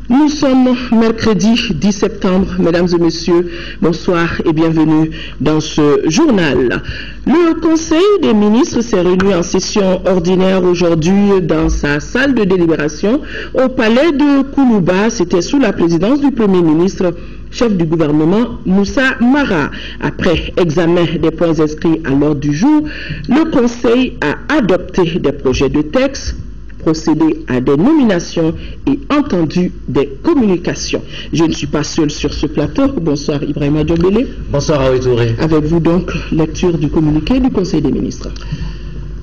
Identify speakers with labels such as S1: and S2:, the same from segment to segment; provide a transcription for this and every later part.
S1: Nous sommes mercredi 10 septembre, mesdames et messieurs, bonsoir et bienvenue dans ce journal. Le Conseil des ministres s'est réuni en session ordinaire aujourd'hui dans sa salle de délibération au palais de Koulouba. C'était sous la présidence du Premier ministre, chef du gouvernement Moussa Mara. Après examen des points inscrits à l'ordre du jour, le Conseil a adopté des projets de texte, procéder à des nominations et entendu des communications. Je ne suis pas seul sur ce plateau. Bonsoir Ibrahima Diombele.
S2: Bonsoir Aoui Touré.
S1: Avec vous donc, lecture du communiqué du Conseil des ministres.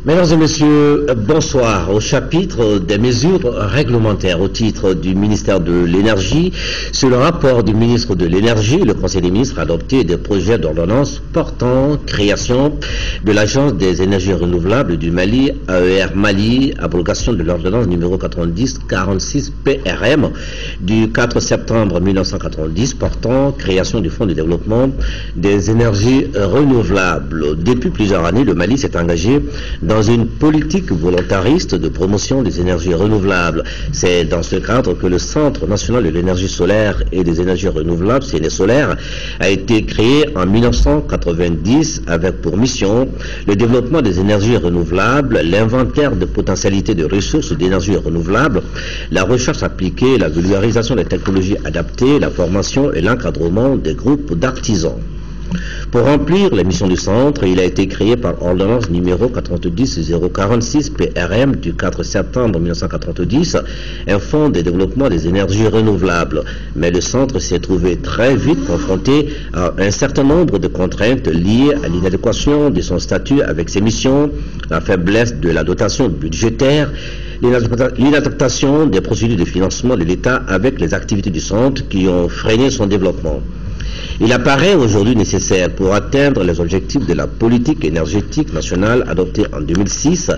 S2: Mesdames et messieurs, bonsoir. Au chapitre des mesures réglementaires au titre du ministère de l'Énergie, sur le rapport du ministre de l'Énergie, le Conseil des ministres a adopté des projets d'ordonnance portant création de l'Agence des énergies renouvelables du Mali, AER Mali, abrogation de l'ordonnance numéro 90-46 PRM du 4 septembre 1990 portant création du Fonds de développement des énergies renouvelables. Depuis plusieurs années, le Mali s'est engagé dans une politique volontariste de promotion des énergies renouvelables. C'est dans ce cadre que le Centre national de l'énergie solaire et des énergies renouvelables, CNESolaire, a été créé en 1990 avec pour mission le développement des énergies renouvelables, l'inventaire de potentialités de ressources d'énergie renouvelables, la recherche appliquée, la vulgarisation des technologies adaptées, la formation et l'encadrement des groupes d'artisans. Pour remplir les missions du centre, il a été créé par ordonnance numéro 90-046 PRM du 4 septembre 1990 un fonds de développement des énergies renouvelables. Mais le centre s'est trouvé très vite confronté à un certain nombre de contraintes liées à l'inadéquation de son statut avec ses missions, la faiblesse de la dotation budgétaire, l'inadaptation des procédures de financement de l'État avec les activités du centre qui ont freiné son développement. Il apparaît aujourd'hui nécessaire pour atteindre les objectifs de la politique énergétique nationale adoptée en 2006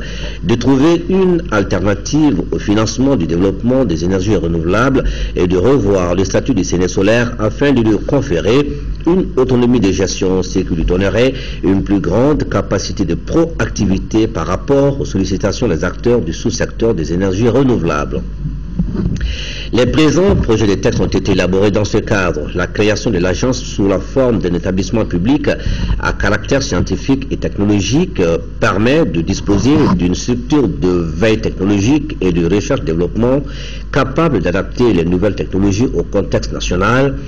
S2: de trouver une alternative au financement du développement des énergies renouvelables et de revoir le statut du CNESolaire afin de lui conférer une autonomie de gestion, ce qui lui donnerait une plus grande capacité de proactivité par rapport aux sollicitations des acteurs du sous-secteur des énergies renouvelables. Les présents projets de texte ont été élaborés dans ce cadre. La création de l'agence sous la forme d'un établissement public à caractère scientifique et technologique permet de disposer d'une structure de veille technologique et de recherche-développement capable d'adapter les nouvelles technologies au contexte national,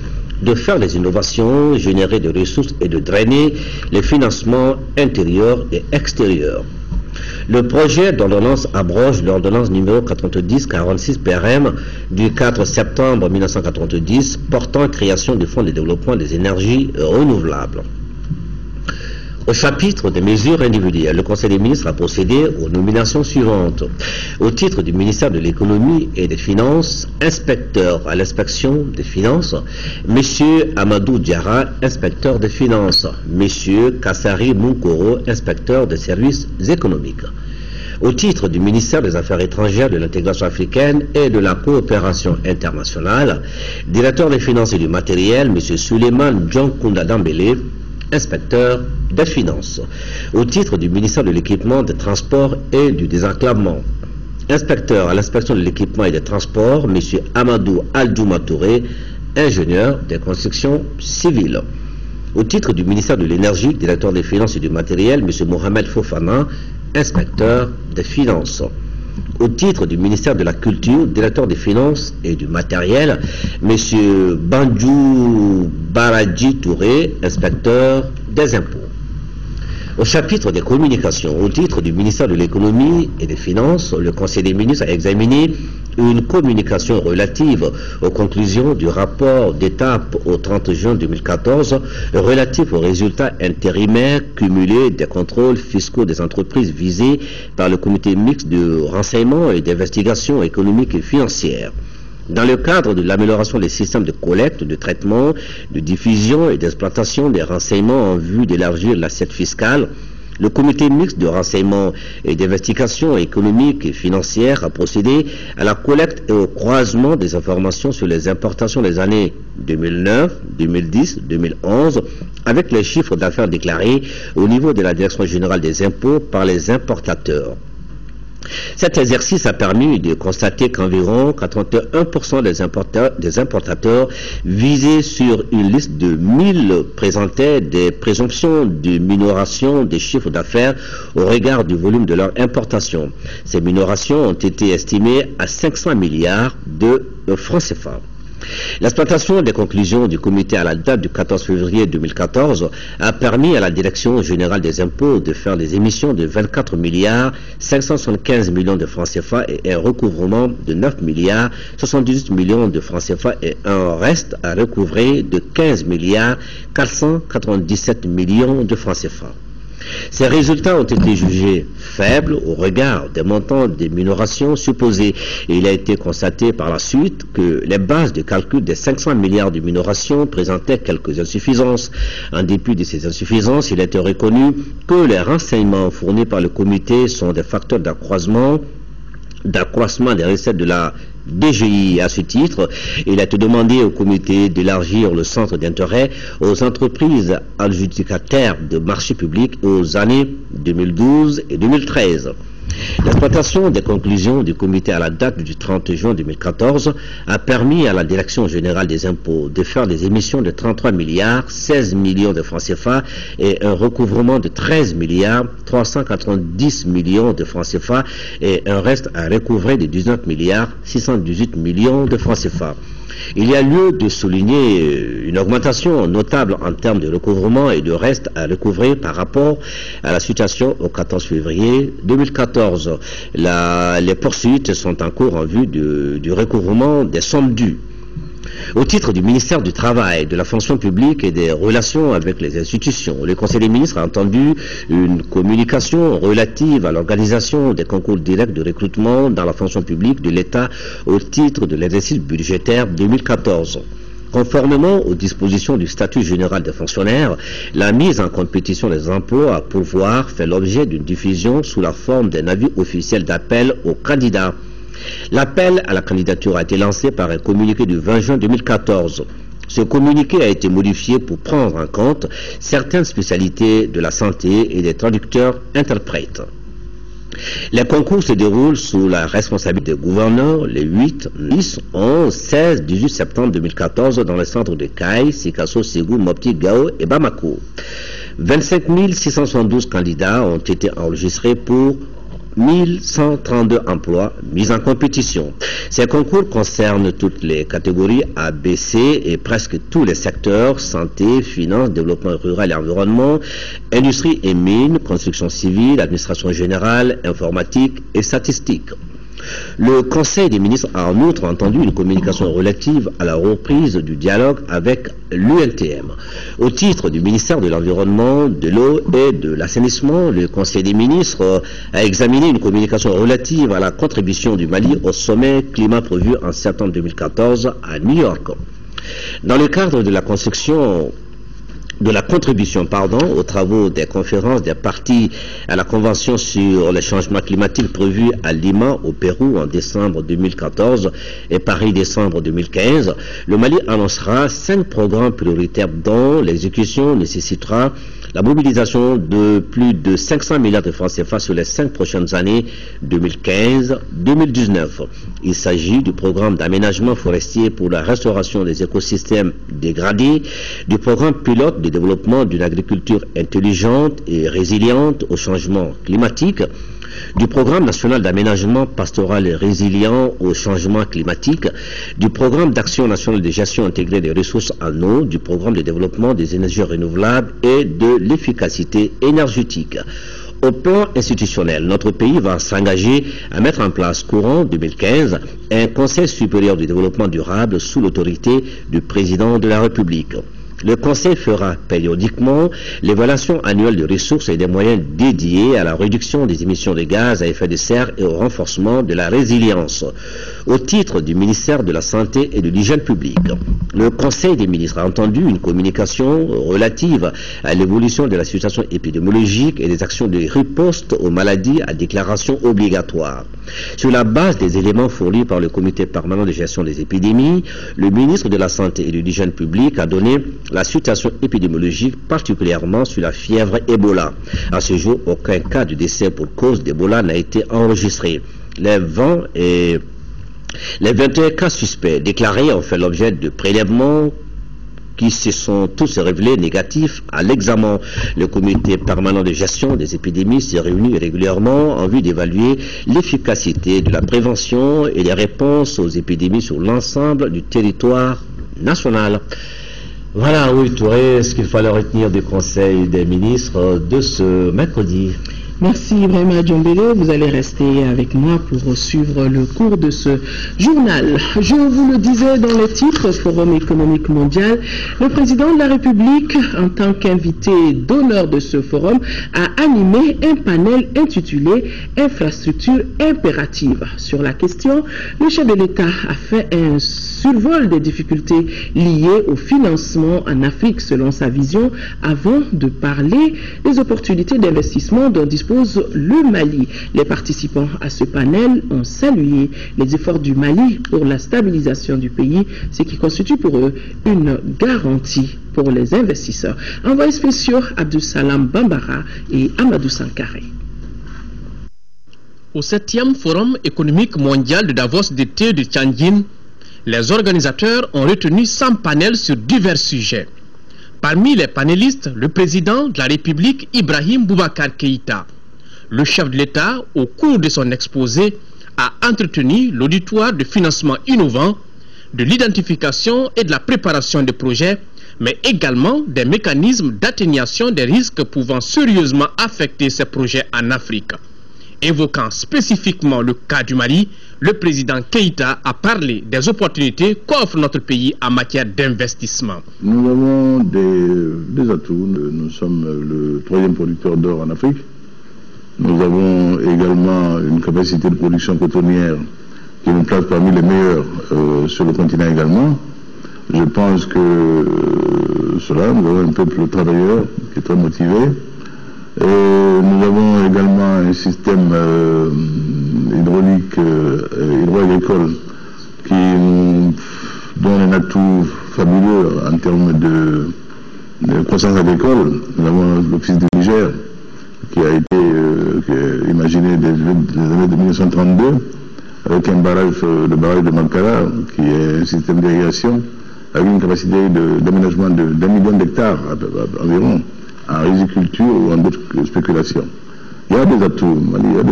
S2: de faire des innovations, générer des ressources et de drainer les financements intérieurs et extérieurs. Le projet d'ordonnance abroge l'ordonnance numéro 90-46 PRM du 4 septembre 1990 portant création du Fonds de développement des énergies renouvelables. Au chapitre des mesures individuelles, le Conseil des ministres a procédé aux nominations suivantes. Au titre du ministère de l'économie et des finances, inspecteur à l'inspection des finances, M. Amadou Diarra, inspecteur des finances, M. Kassari Moukoro, inspecteur des services économiques. Au titre du ministère des Affaires étrangères, de l'intégration africaine et de la coopération internationale, directeur des finances et du matériel, M. Suleiman Djonkunda Dambélé, inspecteur des finances. Au titre du ministère de l'équipement, des transports et du désenclavement, inspecteur à l'inspection de l'équipement et des transports, M. Amadou Aldjouma Touré, ingénieur des constructions civiles. Au titre du ministère de l'énergie, directeur des finances et du matériel, M. Mohamed Fofana, inspecteur des finances. Au titre du ministère de la Culture, directeur des finances et du matériel, M. Bandjou Baradji Touré, inspecteur des impôts. Au chapitre des communications, au titre du ministère de l'économie et des finances, le Conseil des ministres a examiné une communication relative aux conclusions du rapport d'étape au 30 juin 2014 relatif aux résultats intérimaires cumulés des contrôles fiscaux des entreprises visées par le comité mixte de renseignement et d'investigation économique et financière. Dans le cadre de l'amélioration des systèmes de collecte, de traitement, de diffusion et d'exploitation des renseignements en vue d'élargir l'assiette fiscale, le comité mixte de renseignement et d'investigation économique et financière a procédé à la collecte et au croisement des informations sur les importations des années 2009, 2010, 2011 avec les chiffres d'affaires déclarés au niveau de la Direction générale des impôts par les importateurs. Cet exercice a permis de constater qu'environ 81% des importateurs visés sur une liste de 1000 présentaient des présomptions de minoration des chiffres d'affaires au regard du volume de leur importation. Ces minorations ont été estimées à 500 milliards de francs CFA. L'exploitation des conclusions du comité à la date du 14 février 2014 a permis à la Direction générale des impôts de faire des émissions de 24 milliards 575 millions de francs CFA et un recouvrement de 9 milliards 78 millions de francs CFA et un reste à recouvrer de 15 milliards 497 millions de francs CFA. Ces résultats ont été jugés faibles au regard des montants des minorations supposées et il a été constaté par la suite que les bases de calcul des 500 milliards de minorations présentaient quelques insuffisances. En dépit de ces insuffisances, il a été reconnu que les renseignements fournis par le comité sont des facteurs d'accroissement des recettes de la DGI. À ce titre, il a été demandé au comité d'élargir le centre d'intérêt aux entreprises adjudicataires de marchés publics aux années 2012 et 2013. L'exploitation des conclusions du comité à la date du 30 juin 2014 a permis à la Direction générale des impôts de faire des émissions de 33 milliards 16 millions de francs CFA et un recouvrement de 13 milliards 390 millions de francs CFA et un reste à recouvrer de 19 milliards 618 millions de francs CFA. Il y a lieu de souligner une augmentation notable en termes de recouvrement et de reste à recouvrer par rapport à la situation au 14 février 2014. Les poursuites sont en cours en vue du recouvrement des sommes dues. Au titre du ministère du Travail, de la fonction publique et des relations avec les institutions, le Conseil des ministres a entendu une communication relative à l'organisation des concours directs de recrutement dans la fonction publique de l'État au titre de l'exercice budgétaire 2014. Conformément aux dispositions du statut général des fonctionnaires, la mise en compétition des emplois à pourvoir fait l'objet d'une diffusion sous la forme d'un avis officiel d'appel aux candidats. L'appel à la candidature a été lancé par un communiqué du 20 juin 2014. Ce communiqué a été modifié pour prendre en compte certaines spécialités de la santé et des traducteurs-interprètes. Les concours se déroulent sous la responsabilité des gouverneurs les 8, 10, 11, 16, 18 septembre 2014 dans les centres de Caille, Sikasso, Ségou, Mopti, Gao et Bamako. 25 672 candidats ont été enregistrés pour 1132 emplois mis en compétition. Ces concours concernent toutes les catégories A, B, C et presque tous les secteurs: santé, finance, développement rural et environnement, industrie et mines, construction civile, administration générale, informatique et statistique. Le Conseil des ministres a en outre entendu une communication relative à la reprise du dialogue avec l'UNTM. Au titre du ministère de l'Environnement, de l'Eau et de l'Assainissement, le Conseil des ministres a examiné une communication relative à la contribution du Mali au sommet climat prévu en septembre 2014 à New York. Dans le cadre de la contribution aux travaux des conférences des parties à la Convention sur les changements climatiques prévue à Lima, au Pérou, en décembre 2014 et Paris, décembre 2015, le Mali annoncera 5 programmes prioritaires dont l'exécution nécessitera la mobilisation de plus de 500 milliards de francs CFA sur les 5 prochaines années 2015-2019. Il s'agit du programme d'aménagement forestier pour la restauration des écosystèmes dégradés, du programme pilote de développement d'une agriculture intelligente et résiliente au changement climatique, du programme national d'aménagement pastoral et résilient au changement climatique, du programme d'action nationale de gestion intégrée des ressources en eau, du programme de développement des énergies renouvelables et de l'efficacité énergétique. Au plan institutionnel, notre pays va s'engager à mettre en place courant 2015 un Conseil supérieur du développement durable sous l'autorité du président de la République. Le Conseil fera périodiquement l'évaluation annuelle des ressources et des moyens dédiés à la réduction des émissions de gaz à effet de serre et au renforcement de la résilience. au titre du ministère de la Santé et de l'Hygiène publique. Le Conseil des ministres a entendu une communication relative à l'évolution de la situation épidémiologique et des actions de riposte aux maladies à déclaration obligatoire. Sur la base des éléments fournis par le Comité permanent de gestion des épidémies, le ministre de la Santé et de l'Hygiène publique a donné la situation épidémiologique, particulièrement sur la fièvre Ebola. À ce jour, aucun cas de décès pour cause d'Ebola n'a été enregistré. Les 21 cas suspects déclarés ont fait l'objet de prélèvements qui se sont tous révélés négatifs à l'examen. Le comité permanent de gestion des épidémies s'est réuni régulièrement en vue d'évaluer l'efficacité de la prévention et les réponses aux épidémies sur l'ensemble du territoire national. Voilà, oui, Touré, ce qu'il fallait retenir du Conseil des ministres de ce mercredi.
S1: Merci Ibrahima Djombele, vous allez rester avec moi pour suivre le cours de ce journal. Je vous le disais dans les titres, Forum économique mondial, le président de la République, en tant qu'invité d'honneur de ce forum, a animé un panel intitulé « Infrastructures impératives ». Sur la question, le chef de l'État a fait un survol des difficultés liées au financement en Afrique selon sa vision, avant de parler des opportunités d'investissement dont dispose le Mali. Les participants à ce panel ont salué les efforts du Mali pour la stabilisation du pays, ce qui constitue pour eux une garantie pour les investisseurs. Envoyés spéciaux Abdussalam Bambara et Amadou Sankaré.
S3: Au 7e Forum économique mondial de Davos d'été de Tianjin, les organisateurs ont retenu 100 panels sur divers sujets. Parmi les panélistes, le président de la République Ibrahim Boubacar Keïta. Le chef de l'État, au cours de son exposé, a entretenu l'auditoire de financement innovant, de l'identification et de la préparation des projets, mais également des mécanismes d'atténuation des risques pouvant sérieusement affecter ces projets en Afrique. Évoquant spécifiquement le cas du Mali, le président Keïta a parlé des opportunités qu'offre notre pays en matière d'investissement.
S4: Nous avons des atouts. Nous sommes le 3e producteur d'or en Afrique. Nous avons également une capacité de production cotonnière qui nous place parmi les meilleurs sur le continent également. Je pense que nous avons un peuple travailleur qui est très motivé. Et nous avons également un système hydraulique, hydro-agricole qui nous donne un atout fabuleux en termes de croissance agricole. Nous avons l'Office du Niger qui a été imaginé dès les années de 1932 avec un barrage, le barrage de Mankara, qui est un système d'irrigation avec une capacité d'aménagement d'1 million d'hectares environ, en riziculture ou en d'autres spéculations. Il y a des atouts, il y a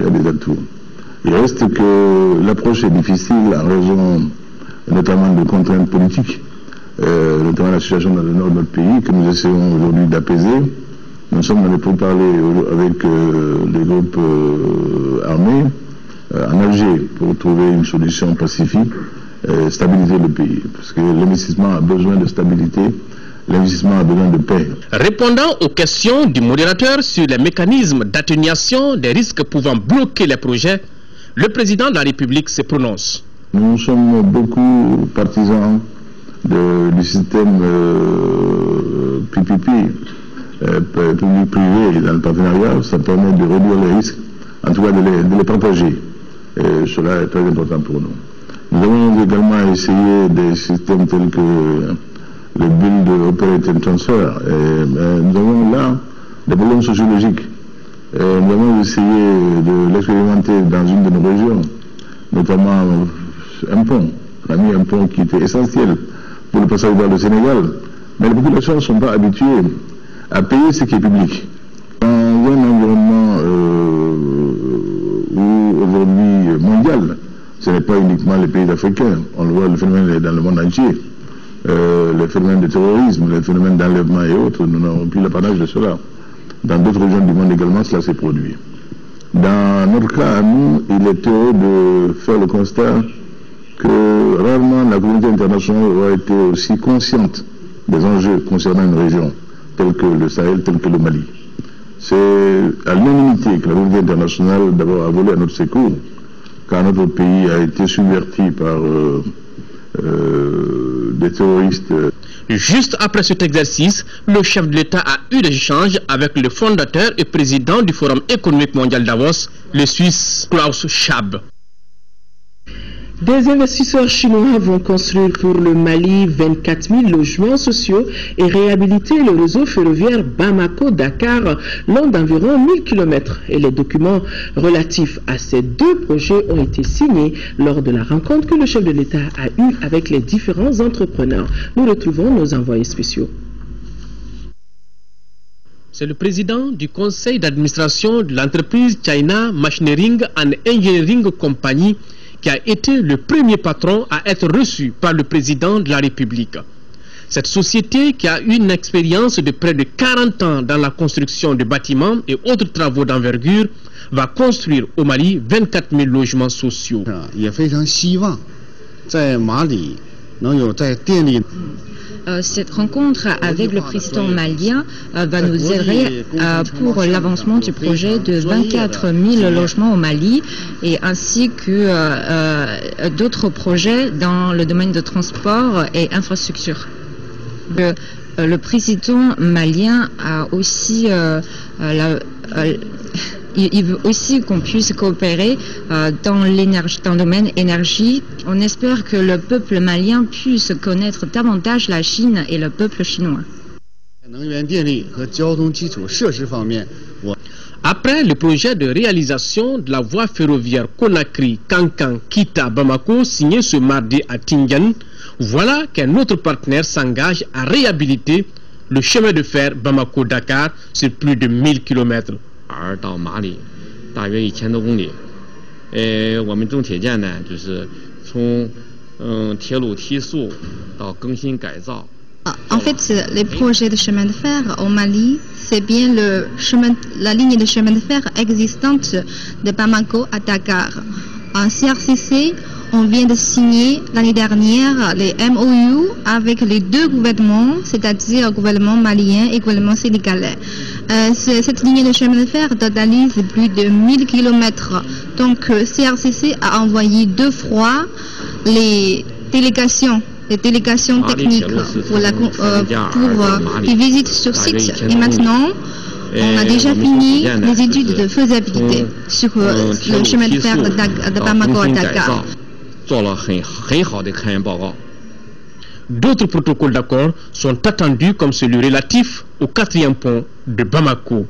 S4: des atouts. Il reste que l'approche est difficile en raison notamment de contraintes politiques, notamment la situation dans le nord de notre pays, que nous essayons aujourd'hui d'apaiser. Nous sommes dans les pourparlers avec les groupes armés en Alger pour trouver une solution pacifique, stabiliser le pays. Parce que l'investissement a besoin de stabilité. L'investissement a besoin de paix.
S3: Répondant aux questions du modérateur sur les mécanismes d'atténuation des risques pouvant bloquer les projets, le président de la République se prononce.
S4: Nous sommes beaucoup partisans du système PPP, public-privé dans le partenariat. Ça permet de réduire les risques, en tout cas de les partager. Et cela est très important pour nous. Nous avons également essayé des systèmes tels que le Build Operating Transfer. Nous avons là des problèmes sociologiques. Nous avons essayé de l'expérimenter dans une de nos régions, notamment un pont. On a mis un pont qui était essentiel pour le passage vers le Sénégal, mais les populations ne sont pas habituées à payer ce qui est public. Dans un environnement où aujourd'hui mondial, ce n'est pas uniquement les pays africains, on le voit, le phénomène est dans le monde entier. Les phénomènes de terrorisme, les phénomènes d'enlèvement et autres, nous n'avons plus l'apanage de cela. Dans d'autres régions du monde également, cela s'est produit. Dans notre cas, à nous, il est heureux de faire le constat que rarement la communauté internationale aura été aussi consciente des enjeux concernant une région telle que le Sahel, telle que le Mali. C'est à l'unanimité que la communauté internationale d'abord a volé à notre secours car notre pays a été subverti par des terroristes.
S3: Juste après cet exercice, le chef de l'État a eu des échanges avec le fondateur et président du Forum économique mondial Davos, le Suisse Klaus Schwab.
S1: Des investisseurs chinois vont construire pour le Mali 24 000 logements sociaux et réhabiliter le réseau ferroviaire Bamako-Dakar long d'environ 1000 km. Et les documents relatifs à ces deux projets ont été signés lors de la rencontre que le chef de l'État a eue avec les différents entrepreneurs. Nous retrouvons nos envoyés spéciaux.
S3: C'est le président du conseil d'administration de l'entreprise China Machinery and Engineering Company qui a été le premier patron à être reçu par le président de la République. Cette société, qui a une expérience de près de 40 ans dans la construction de bâtiments et autres travaux d'envergure, va construire au Mali 24 000 logements sociaux.
S5: Cette rencontre avec le président malien va nous aider pour l'avancement du projet de 24 000 logements au Mali et ainsi que d'autres projets dans le domaine de transport et infrastructure. Le président malien a aussi il veut aussi qu'on puisse coopérer dans le domaine énergie. On espère que le peuple malien puisse connaître davantage la Chine et le peuple chinois.
S3: Après le projet de réalisation de la voie ferroviaire Conakry-Kankan-Kita-Bamako signé ce mardi à Tingan, voilà qu'un autre partenaire s'engage à réhabiliter le chemin de fer Bamako-Dakar sur plus de 1000 km.
S6: 到马里大约1000多公里。我们中铁建呢，就是从铁路提速到更新改造。
S7: En fait, les projets de chemin de fer au Mali, c'est bien la ligne de chemin de fer existante de Bamako à Dakar. En CRCC, on vient de signer l'année dernière les MOU avec les deux gouvernements, c'est-à-dire le gouvernement malien et le gouvernement sénégalais. Cette ligne de chemin de fer totalise plus de 1000 km. Donc, CRCC a envoyé 2 fois les délégations techniques pour des visites sur site. Et maintenant, on a déjà fini les études de faisabilité sur le chemin de fer de Bamako à Dakar.
S3: D'autres protocoles d'accord sont attendus comme celui relatif au 4e pont de Bamako.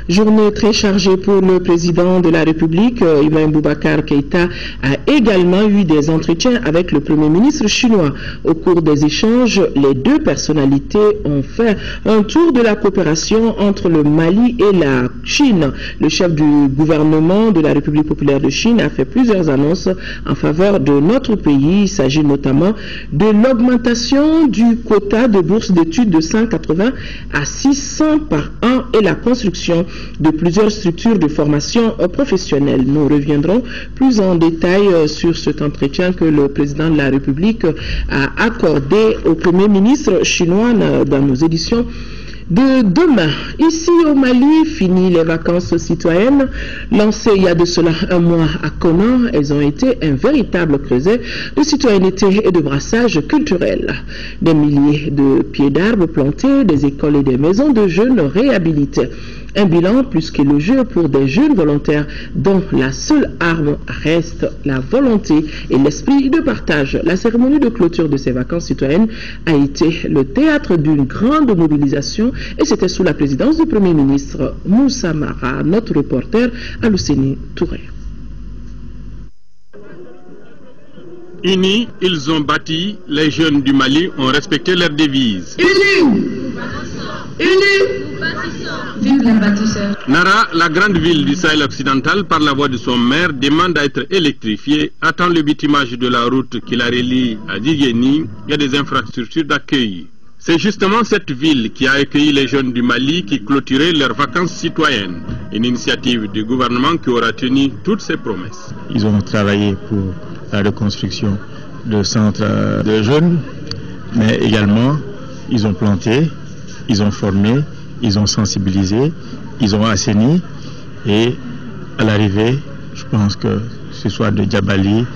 S1: Journée très chargée pour le président de la République, Ibrahim Boubacar Keïta, a également eu des entretiens avec le Premier ministre chinois. Au cours des échanges, les deux personnalités ont fait un tour de la coopération entre le Mali et la Chine. Le chef du gouvernement de la République populaire de Chine a fait plusieurs annonces en faveur de notre pays. Il s'agit notamment de l'augmentation du quota de bourses d'études de 180 à 600 par an et la construction de plusieurs structures de formation professionnelle. Nous reviendrons plus en détail sur cet entretien que le président de la République a accordé au Premier ministre chinois dans nos éditions de demain. Ici au Mali, fini les vacances citoyennes. Lancées il y a de cela un mois à Conan, elles ont été un véritable creuset de citoyenneté et de brassage culturel. Des milliers de pieds d'arbres plantés, des écoles et des maisons de jeunes réhabilitées. Un bilan plus qu'élogieux pour des jeunes volontaires dont la seule arme reste la volonté et l'esprit de partage. La cérémonie de clôture de ces vacances citoyennes a été le théâtre d'une grande mobilisation et c'était sous la présidence du Premier ministre Moussa Mara, notre reporter Alousseni Touré.
S8: Unis, ils ont bâti, les jeunes du Mali ont respecté leur devise.
S1: Unis! Unis!
S8: Nara, la grande ville du Sahel occidental, par la voix de son maire, demande à être électrifiée, attend le bitumage de la route qui la relie à Djigeni et des infrastructures d'accueil. C'est justement cette ville qui a accueilli les jeunes du Mali qui clôturaient leurs vacances citoyennes, une initiative du gouvernement qui aura tenu toutes ses promesses.
S9: Ils ont travaillé pour la reconstruction de centres de jeunes, mais également ils ont planté, ils ont formé, ils ont sensibilisé, ils ont assaini et à l'arrivée, je pense que ce soit de Djabali,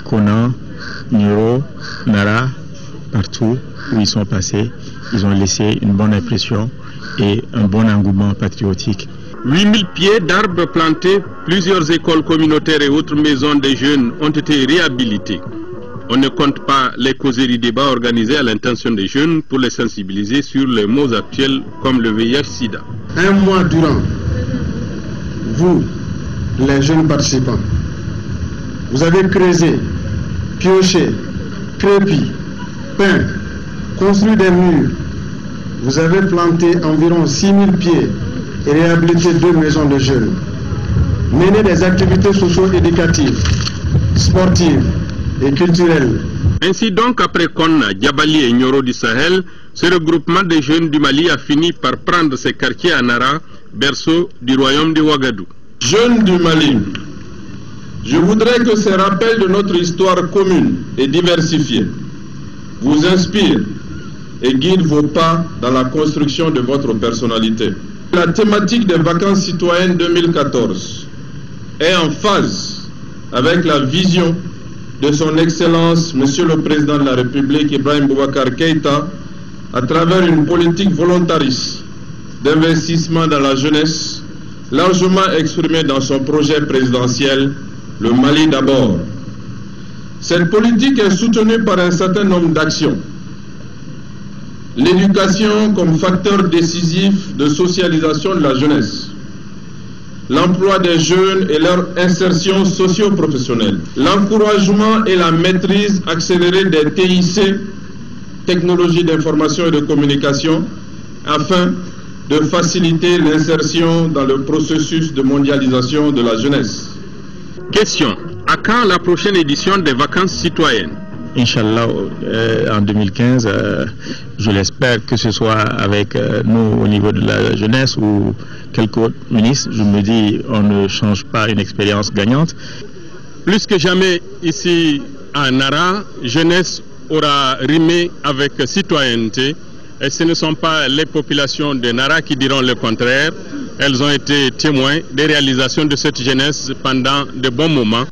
S9: Kona, Nyoro, Nara, partout où ils sont passés, ils ont laissé une bonne impression et un bon engouement patriotique.
S8: 8000 pieds d'arbres plantés, plusieurs écoles communautaires et autres maisons des jeunes ont été réhabilitées. On ne compte pas les causeries débats organisés à l'intention des jeunes pour les sensibiliser sur les maux actuels comme le VIH-Sida.
S10: Un mois durant, vous, les jeunes participants, vous avez creusé, pioché, crépi, peint, construit des murs. Vous avez planté environ 6000 pieds et réhabilité 2 maisons de jeunes. Mené des activités socio-éducatives, sportives et culturelles.
S8: Ainsi donc, après Konna, Djabali et Nyoro du Sahel, ce regroupement des jeunes du Mali a fini par prendre ses quartiers à Nara, berceau du royaume de Ouagadougou.
S10: Jeunes du Mali, je voudrais que ces rappels de notre histoire commune et diversifiée vous inspirent et guident vos pas dans la construction de votre personnalité. La thématique des vacances citoyennes 2014 est en phase avec la vision de son Excellence, Monsieur le Président de la République, Ibrahim Boubacar Keïta, à travers une politique volontariste d'investissement dans la jeunesse, largement exprimée dans son projet présidentiel, le Mali d'abord. Cette politique est soutenue par un certain nombre d'actions. L'éducation comme facteur décisif de socialisation de la jeunesse, l'emploi des jeunes et leur insertion socio-professionnelle, l'encouragement et la maîtrise accélérée des TIC, technologies d'information et de communication, afin de faciliter l'insertion dans le processus de mondialisation de la jeunesse.
S8: Question: à quand la prochaine édition des vacances citoyennes?
S9: Inch'Allah, en 2015, je l'espère que ce soit avec nous au niveau de la jeunesse ou quelques autres ministres. Je me dis, on ne change pas une expérience gagnante.
S8: Plus que jamais ici à Nara, jeunesse aura rimé avec citoyenneté. Et ce ne sont pas les populations de Nara qui diront le contraire. Elles ont été témoins des réalisations de cette jeunesse pendant de bons moments.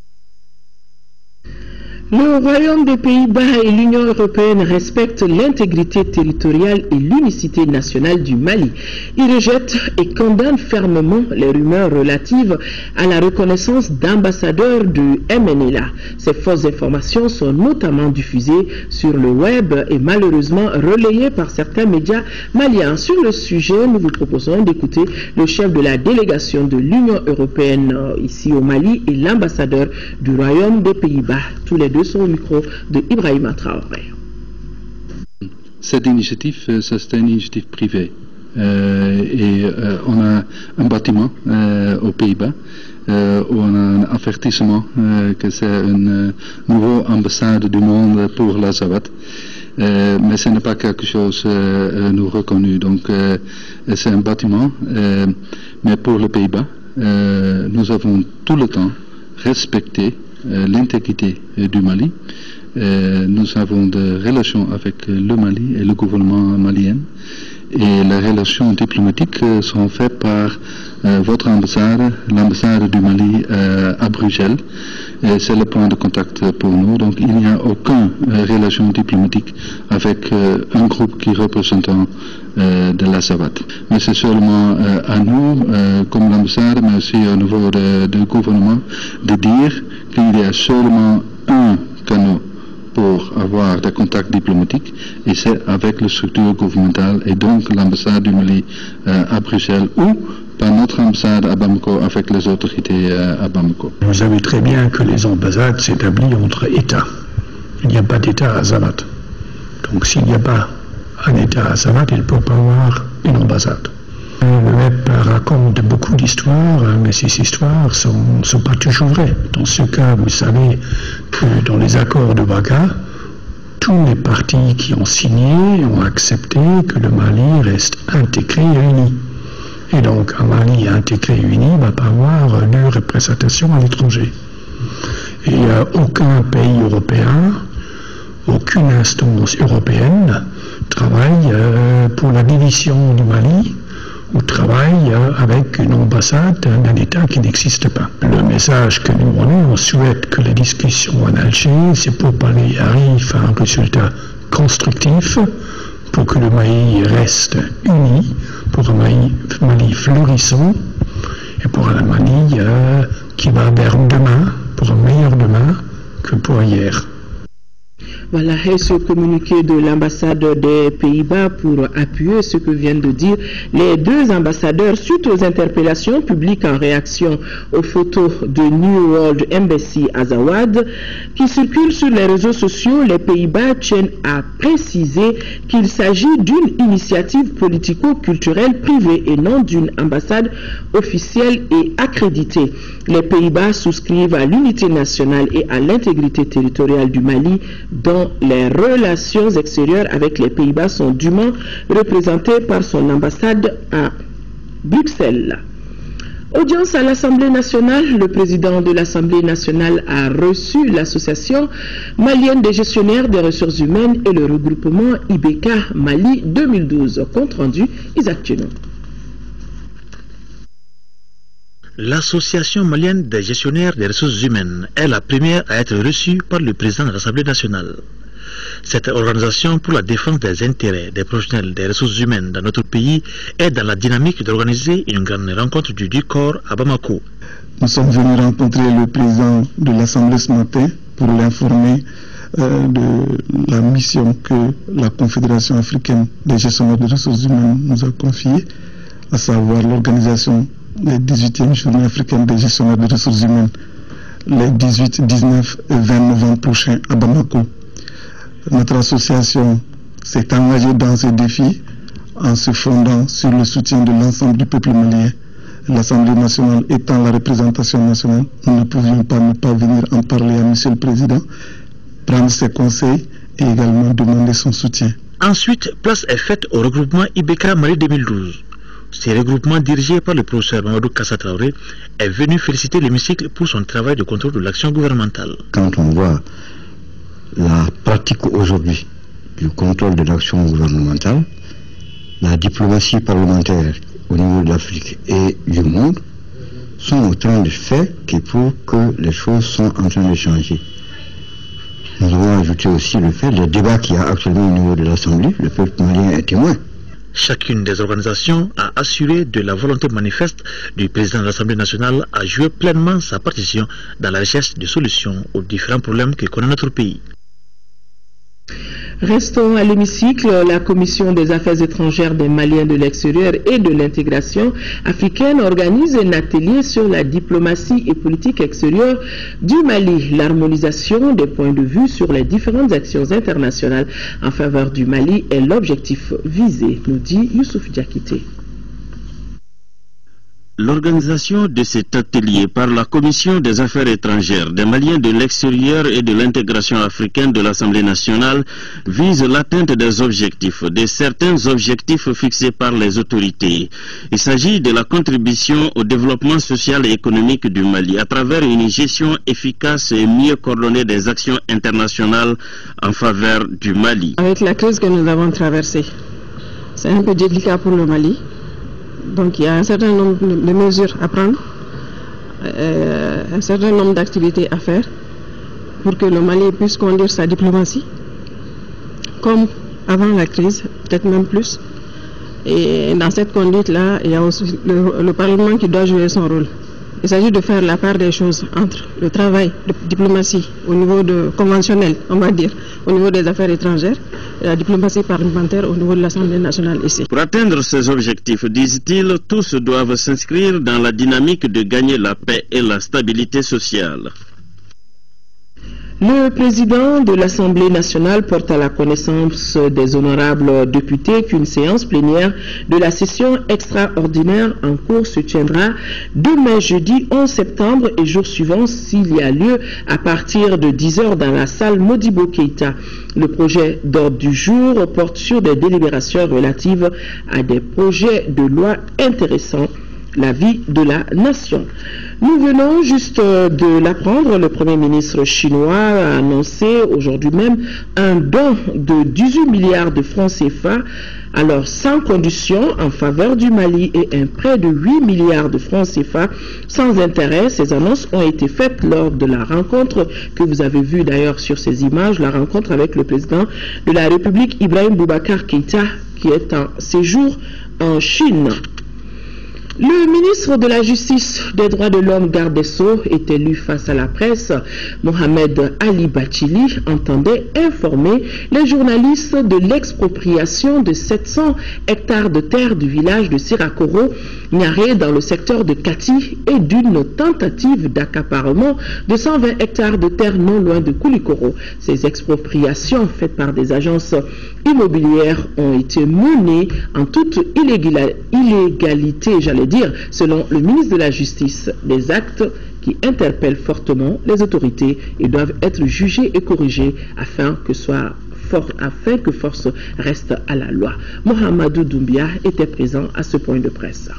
S1: Le Royaume des Pays-Bas et l'Union européenne respectent l'intégrité territoriale et l'unicité nationale du Mali. Ils rejettent et condamnent fermement les rumeurs relatives à la reconnaissance d'ambassadeurs du MNLA. Ces fausses informations sont notamment diffusées sur le web et malheureusement relayées par certains médias maliens. Sur le sujet, nous vous proposons d'écouter le chef de la délégation de l'Union européenne ici au Mali et l'ambassadeur du Royaume des Pays-Bas. Tous les deux sont au micro de Ibrahima Traoré.
S11: Cette initiative, c'est une initiative privée. On a un bâtiment aux Pays-Bas où on a un avertissement que c'est une nouvelle ambassade du monde pour la Zawad. Mais ce n'est pas quelque chose nous reconnu. Donc c'est un bâtiment, mais pour les Pays-Bas, nous avons tout le temps respecté l'intégrité du Mali. Nous avons des relations avec le Mali et le gouvernement malien. Et les relations diplomatiques sont faites par votre ambassade, l'ambassade du Mali à Bruxelles. C'est le point de contact pour nous. Donc il n'y a aucune relation diplomatique avec un groupe qui représente de la Zawad. Mais c'est seulement à nous, comme l'ambassade, mais aussi au niveau du gouvernement, de dire qu'il y a seulement un canal pour avoir des contacts diplomatiques, et c'est avec la structure gouvernementale et donc l'ambassade du Mali à Bruxelles ou par notre ambassade à Bamako avec les autorités à Bamako.
S12: Vous savez très bien que les ambassades s'établissent entre États. Il n'y a pas d'État à Zawad. Donc s'il n'y a pas un État à Zawad, il ne peut pas avoir une ambassade. Le web raconte beaucoup d'histoires, mais ces histoires ne sont pas toujours vraies. Dans ce cas, vous savez que dans les accords de Ouaga, tous les partis qui ont signé ont accepté que le Mali reste intégré et uni. Et donc, un Mali intégré et uni ne va pas avoir de représentation à l'étranger. Et aucun pays européen, aucune instance européenne travaille pour la division du Mali ou travaille avec une ambassade d'un État qui n'existe pas. Le message que nous on souhaite que les discussions en Algérie, c'est pour Mali arrive à un résultat constructif, pour que le Mali reste uni, pour un Mali florissant, et pour un Mali qui va vers demain, pour un meilleur demain que pour hier.
S1: Voilà, et ce communiqué de l'ambassade des Pays-Bas pour appuyer ce que viennent de dire les deux ambassadeurs suite aux interpellations publiques en réaction aux photos de New World Embassy à Zawad qui circulent sur les réseaux sociaux. Les Pays-Bas tiennent à préciser qu'il s'agit d'une initiative politico-culturelle privée et non d'une ambassade officielle et accréditée. Les Pays-Bas souscrivent à l'unité nationale et à l'intégrité territoriale du Mali, dont les relations extérieures avec les Pays-Bas sont dûment représentées par son ambassade à Bruxelles. Audience à l'Assemblée nationale, le président de l'Assemblée nationale a reçu l'association malienne des gestionnaires des ressources humaines et le regroupement IBK Mali 2012. Compte rendu, Isaac Tchenou.
S13: L'Association malienne des gestionnaires des ressources humaines est la première à être reçue par le président de l'Assemblée nationale. Cette organisation pour la défense des intérêts des professionnels des ressources humaines dans notre pays est dans la dynamique d'organiser une grande rencontre du corps à Bamako.
S14: Nous sommes venus rencontrer le président de l'Assemblée ce matin pour l'informer de la mission que la Confédération africaine des gestionnaires des ressources humaines nous a confiée, à savoir l'organisation des 18e journées africaines des gestionnaires des ressources humaines les 18, 19 et 20 novembre prochains à Bamako. Notre association s'est engagée dans ces défis en se fondant sur le soutien de l'ensemble du peuple malien. L'Assemblée nationale étant la représentation nationale, nous ne pouvions pas ne pas venir en parler à M. le Président, prendre ses conseils et également demander son soutien.
S13: Ensuite, place est faite au regroupement IBK Mali 2012. Ce regroupement dirigé par le professeur Mamadou Kassa Traoré est venu féliciter l'hémicycle pour son travail de contrôle de l'action gouvernementale.
S15: Quand on voit la pratique aujourd'hui du contrôle de l'action gouvernementale, la diplomatie parlementaire au niveau de l'Afrique et du monde sont autant de faits qui prouvent que les choses sont en train de changer. Nous avons ajouté aussi le fait, le débat qu'il y a actuellement au niveau de l'Assemblée, le peuple malien est témoin.
S13: Chacune des organisations a assuré de la volonté manifeste du président de l'Assemblée nationale à jouer pleinement sa partition dans la recherche de solutions aux différents problèmes que connaît notre pays.
S1: Restons à l'hémicycle. La Commission des affaires étrangères des Maliens de l'extérieur et de l'intégration africaine organise un atelier sur la diplomatie et politique extérieure du Mali. L'harmonisation des points de vue sur les différentes actions internationales en faveur du Mali est l'objectif visé, nous dit Youssouf Diakité.
S16: L'organisation de cet atelier par la Commission des affaires étrangères des Maliens de l'extérieur et de l'intégration africaine de l'Assemblée nationale vise l'atteinte des objectifs, de certains objectifs fixés par les autorités. Il s'agit de la contribution au développement social et économique du Mali à travers une gestion efficace et mieux coordonnée des actions internationales en faveur du Mali.
S17: Avec la crise que nous avons traversée, c'est un peu délicat pour le Mali. Donc il y a un certain nombre de mesures à prendre, un certain nombre d'activités à faire pour que le Mali puisse conduire sa diplomatie comme avant la crise, peut-être même plus. Et dans cette conduite-là, il y a aussi le Parlement qui doit jouer son rôle. Il s'agit de faire la part des choses entre le travail de diplomatie au niveau conventionnel, on va dire, au niveau des affaires étrangères, et la diplomatie parlementaire au niveau de l'Assemblée nationale ici.
S16: Pour atteindre ces objectifs, disent-ils, tous doivent s'inscrire dans la dynamique de gagner la paix et la stabilité sociale.
S1: Le président de l'Assemblée nationale porte à la connaissance des honorables députés qu'une séance plénière de la session extraordinaire en cours se tiendra demain jeudi 11 septembre et jour suivant s'il y a lieu à partir de 10 h dans la salle Modibo Keïta. Le projet d'ordre du jour porte sur des délibérations relatives à des projets de loi intéressants la vie de la nation. Nous venons juste de l'apprendre, le Premier ministre chinois a annoncé aujourd'hui même un don de 18 milliards de francs CFA, alors sans condition, en faveur du Mali et un prêt de 8 milliards de francs CFA sans intérêt. Ces annonces ont été faites lors de la rencontre que vous avez vue d'ailleurs sur ces images, la rencontre avec le président de la République Ibrahim Boubacar Keïta qui est en séjour en Chine. Le ministre de la Justice, des Droits de l'Homme, garde des Sceaux, est élu face à la presse. Mohamed Ali Bachili entendait informer les journalistes de l'expropriation de 700 hectares de terre du village de Sirakoro, Niaré, dans le secteur de Kati, et d'une tentative d'accaparement de 120 hectares de terre non loin de Koulikoro. Ces expropriations faites par des agences immobilières ont été menées en toute illégalité, j'allais dire, selon le ministre de la Justice. Des actes qui interpellent fortement les autorités et doivent être jugés et corrigés afin que force reste à la loi. Mohamedou Doumbia était présent à ce point de presse.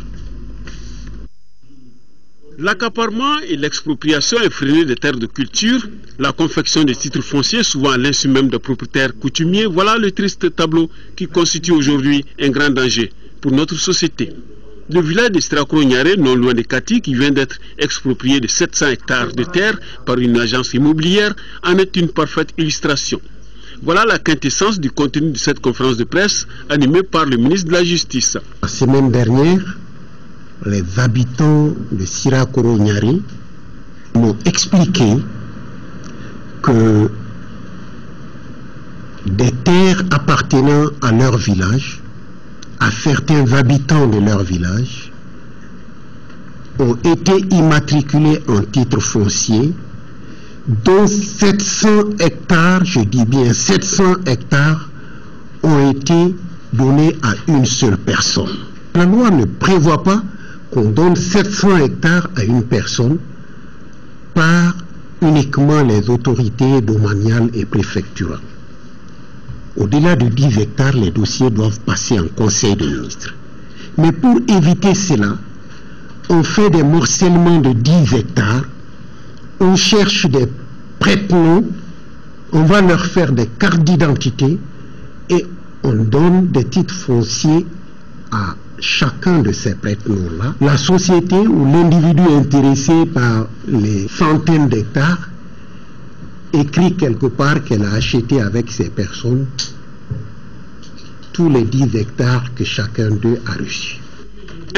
S8: L'accaparement et l'expropriation effrénée des terres de culture, la confection des titres fonciers, souvent à l'insu même des propriétaires coutumiers, voilà le triste tableau qui constitue aujourd'hui un grand danger pour notre société. Le village de Sirakoro-Niaré, non loin de Kati, qui vient d'être exproprié de 700 hectares de terre par une agence immobilière, en est une parfaite illustration. Voilà la quintessence du contenu de cette conférence de presse animée par le ministre de la Justice.
S18: La semaine dernière, les habitants de Sirakoro-Niaré m'ont expliqué que des terres appartenant à leur village, à certains habitants de leur village, ont été immatriculés en titre foncier, dont 700 hectares, je dis bien 700 hectares, ont été donnés à une seule personne. La loi ne prévoit pas qu'on donne 700 hectares à une personne par uniquement les autorités domaniales et préfecturales. Au-delà de 10 hectares, les dossiers doivent passer en conseil de ministres. Mais pour éviter cela, on fait des morcellements de 10 hectares, on cherche des prête-noms, on va leur faire des cartes d'identité et on donne des titres fonciers à chacun de ces prête-noms-là. La société ou l'individu intéressé par les centaines d'hectares écrit quelque part qu'elle a acheté avec ces personnes tous les 10 hectares que chacun d'eux a reçus.